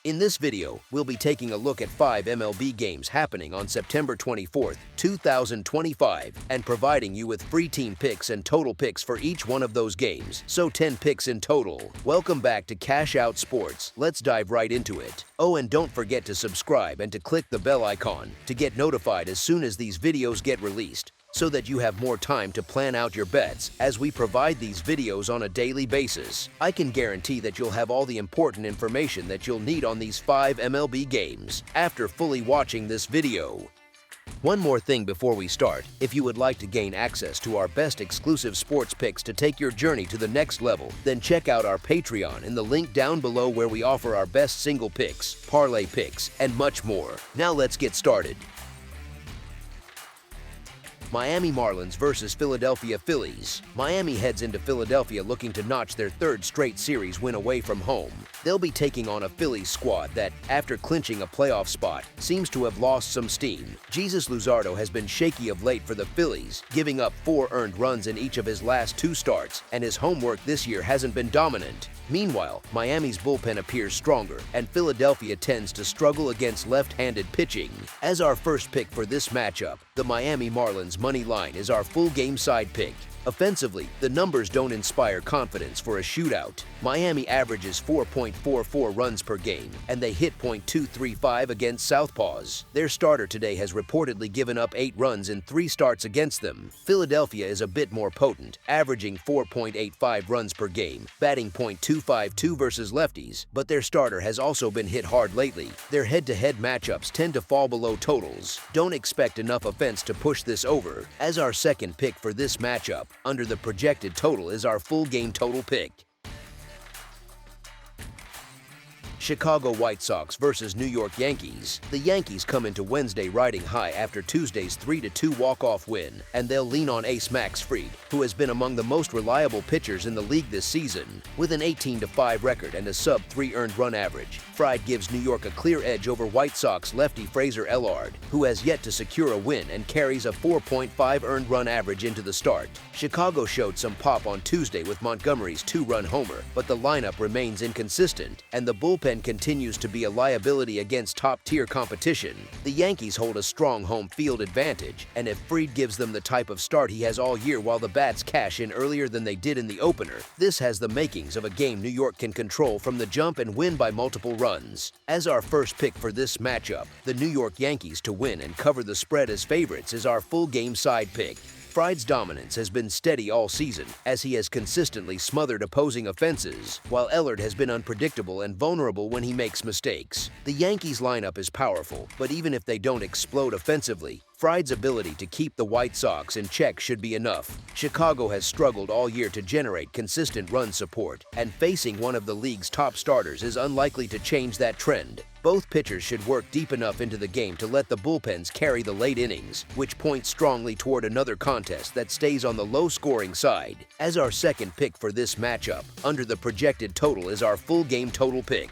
In this video, we'll be taking a look at 5 MLB games happening on September 24th, 2025, and providing you with free team picks and total picks for each one of those games, so 10 picks in total. Welcome back to Cash Out Sports. Let's dive right into it. Oh, and don't forget to subscribe and to click the bell icon to get notified as soon as these videos get released, so that you have more time to plan out your bets as we provide these videos on a daily basis. I can guarantee that you'll have all the important information that you'll need on these 5 MLB games after fully watching this video. One more thing before we start: if you would like to gain access to our best exclusive sports picks to take your journey to the next level, then check out our Patreon in the link down below, where we offer our best single picks, parlay picks, and much more. Now let's get started. Miami Marlins versus Philadelphia Phillies. Miami heads into Philadelphia looking to notch their 3rd straight series win away from home. They'll be taking on a Phillies squad that, after clinching a playoff spot, seems to have lost some steam. Jesus Luzardo has been shaky of late for the Phillies, giving up 4 earned runs in each of his last 2 starts, and his homework this year hasn't been dominant. Meanwhile, Miami's bullpen appears stronger, and Philadelphia tends to struggle against left-handed pitching. As our first pick for this matchup, the Miami Marlins money line is our full game side pick. Offensively, the numbers don't inspire confidence for a shootout. Miami averages 4.44 runs per game, and they hit .235 against southpaws. Their starter today has reportedly given up 8 runs in 3 starts against them. Philadelphia is a bit more potent, averaging 4.85 runs per game, batting .252 versus lefties, but their starter has also been hit hard lately. Their head-to-head matchups tend to fall below totals. Don't expect enough offense to push this over. As our second pick for this matchup, under the projected total, is our full game total pick. Chicago White Sox versus New York Yankees. The Yankees come into Wednesday riding high after Tuesday's 3-2 walk-off win, and they'll lean on ace Max Fried, who has been among the most reliable pitchers in the league this season. With an 18-5 record and a sub-3 earned run average, Fried gives New York a clear edge over White Sox lefty Fraser Ellard, who has yet to secure a win and carries a 4.5 earned run average into the start. Chicago showed some pop on Tuesday with Montgomery's 2-run homer, but the lineup remains inconsistent, and the bullpen continues to be a liability against top-tier competition. The Yankees hold a strong home field advantage, and if Fried gives them the type of start he has all year while the bats cash in earlier than they did in the opener, this has the makings of a game New York can control from the jump and win by multiple runs. As our first pick for this matchup, the New York Yankees to win and cover the spread as favorites is our full game side pick. Fried's dominance has been steady all season, as he has consistently smothered opposing offenses, while Ellard has been unpredictable and vulnerable when he makes mistakes. The Yankees lineup is powerful, but even if they don't explode offensively, Fried's ability to keep the White Sox in check should be enough. Chicago has struggled all year to generate consistent run support, and facing one of the league's top starters is unlikely to change that trend. Both pitchers should work deep enough into the game to let the bullpens carry the late innings, which points strongly toward another contest that stays on the low-scoring side. As our second pick for this matchup, under the projected total, is our full game total pick.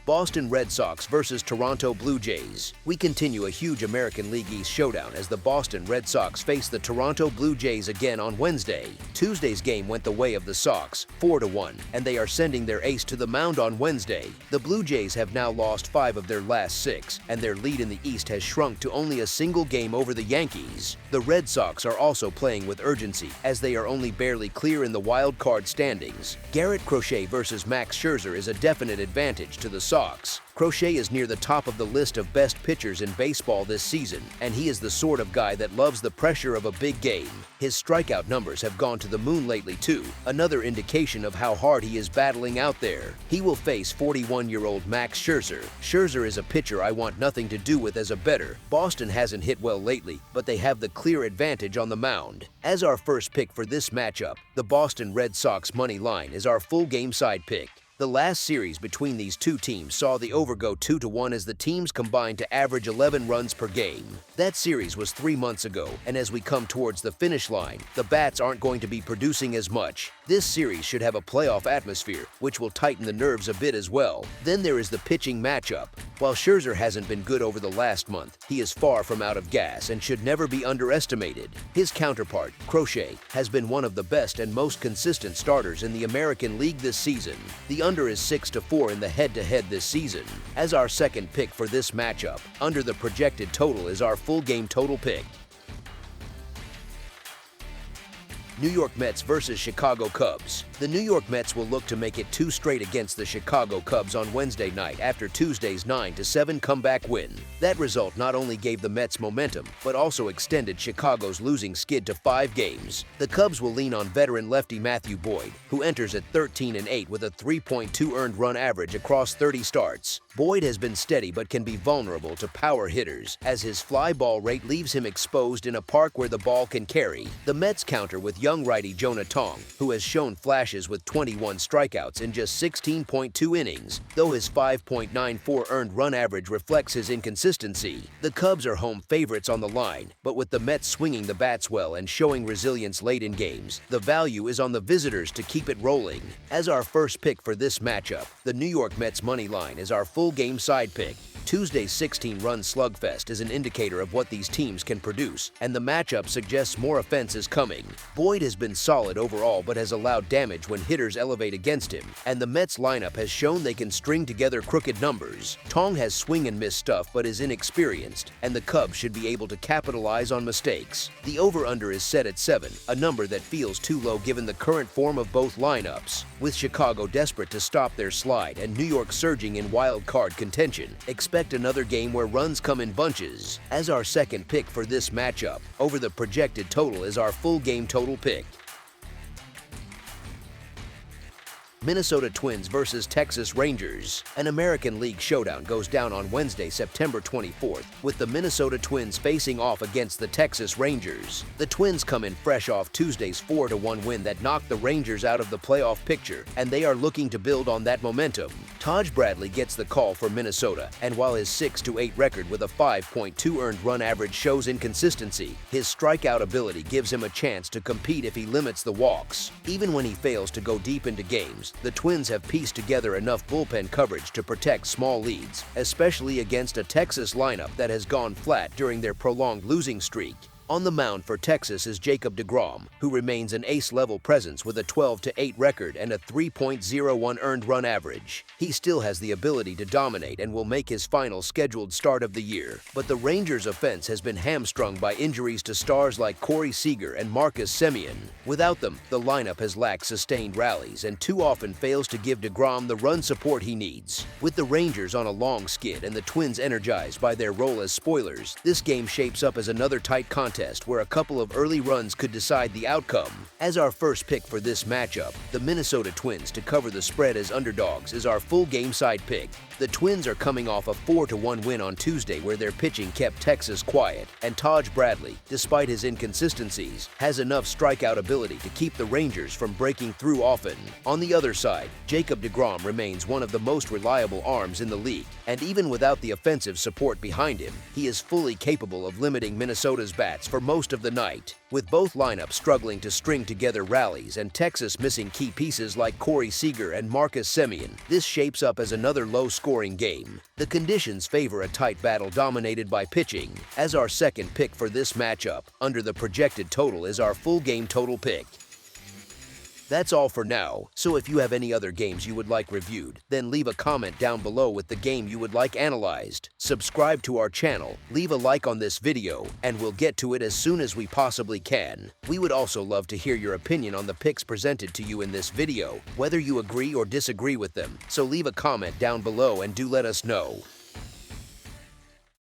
Boston Red Sox versus Toronto Blue Jays. We continue a huge American League East showdown as the Boston Red Sox face the Toronto Blue Jays again on Wednesday. Tuesday's game went the way of the Sox, 4-1, and they are sending their ace to the mound on Wednesday. The Blue Jays have now lost 5 of their last 6, and their lead in the East has shrunk to only a single game over the Yankees. The Red Sox are also playing with urgency, as they are only barely clear in the wild card standings. Garrett Crochet versus Max Scherzer is a definite advantage to the Sox. Crochet is near the top of the list of best pitchers in baseball this season, and he is the sort of guy that loves the pressure of a big game. His strikeout numbers have gone to the moon lately too, another indication of how hard he is battling out there. He will face 41-year-old Max Scherzer. Scherzer is a pitcher I want nothing to do with as a bettor. Boston hasn't hit well lately, but they have the clear advantage on the mound. As our first pick for this matchup, the Boston Red Sox money line is our full game side pick. The last series between these two teams saw the over go 2-1 as the teams combined to average 11 runs per game. That series was 3 months ago, and as we come towards the finish line, the bats aren't going to be producing as much. This series should have a playoff atmosphere, which will tighten the nerves a bit as well. Then there is the pitching matchup. While Scherzer hasn't been good over the last month, he is far from out of gas and should never be underestimated. His counterpart, Crochet, has been one of the best and most consistent starters in the American League this season. The under is 6-4 in the head-to-head this season. As our second pick for this matchup, under the projected total is our full game total pick. New York Mets versus Chicago Cubs. The New York Mets will look to make it 2 straight against the Chicago Cubs on Wednesday night after Tuesday's 9-7 comeback win. That result not only gave the Mets momentum, but also extended Chicago's losing skid to 5 games. The Cubs will lean on veteran lefty Matthew Boyd, who enters at 13-8 with a 3.2 earned run average across 30 starts. Boyd has been steady but can be vulnerable to power hitters, as his fly ball rate leaves him exposed in a park where the ball can carry. The Mets counter with young righty Jonah Tong, who has shown flashes with 21 strikeouts in just 16.2 innings, though his 5.94 earned run average reflects his inconsistency. The Cubs are home favorites on the line, but with the Mets swinging the bats well and showing resilience late in games, the value is on the visitors to keep it rolling. As our first pick for this matchup, the New York Mets money line is our full game side pick. Tuesday's 16-run slugfest is an indicator of what these teams can produce, and the matchup suggests more offense is coming. Boyd has been solid overall but has allowed damage when hitters elevate against him, and the Mets lineup has shown they can string together crooked numbers. Tong has swing-and-miss stuff but is inexperienced, and the Cubs should be able to capitalize on mistakes. The over-under is set at 7, a number that feels too low given the current form of both lineups. With Chicago desperate to stop their slide and New York surging in wild card contention, expect another game where runs come in bunches. As our second pick for this matchup, over the projected total is our full game total pick. Minnesota Twins versus Texas Rangers. An American League showdown goes down on Wednesday, September 24th, with the Minnesota Twins facing off against the Texas Rangers. The Twins come in fresh off Tuesday's 4-1 win that knocked the Rangers out of the playoff picture, and they are looking to build on that momentum. Taj Bradley gets the call for Minnesota, and while his 6-8 record with a 5.2 earned run average shows inconsistency, his strikeout ability gives him a chance to compete if he limits the walks. Even when he fails to go deep into games, the Twins have pieced together enough bullpen coverage to protect small leads, especially against a Texas lineup that has gone flat during their prolonged losing streak. On the mound for Texas is Jacob deGrom, who remains an ace-level presence with a 12-8 record and a 3.01 earned run average. He still has the ability to dominate and will make his final scheduled start of the year, but the Rangers' offense has been hamstrung by injuries to stars like Corey Seager and Marcus Semien. Without them, the lineup has lacked sustained rallies and too often fails to give deGrom the run support he needs. With the Rangers on a long skid and the Twins energized by their role as spoilers, this game shapes up as another tight contest where a couple of early runs could decide the outcome. As our first pick for this matchup, the Minnesota Twins to cover the spread as underdogs is our full game side pick. The Twins are coming off a 4-1 win on Tuesday where their pitching kept Texas quiet, and Taj Bradley, despite his inconsistencies, has enough strikeout ability to keep the Rangers from breaking through often. On the other side, Jacob deGrom remains one of the most reliable arms in the league, and even without the offensive support behind him, he is fully capable of limiting Minnesota's bats for most of the night. With both lineups struggling to string together rallies and Texas missing key pieces like Corey Seager and Marcus Semien, this shapes up as another low-scoring game. The conditions favor a tight battle dominated by pitching. As our second pick for this matchup, under the projected total is our full game total pick. That's all for now, so if you have any other games you would like reviewed, then leave a comment down below with the game you would like analyzed. Subscribe to our channel, leave a like on this video, and we'll get to it as soon as we possibly can. We would also love to hear your opinion on the picks presented to you in this video, whether you agree or disagree with them, so leave a comment down below and do let us know.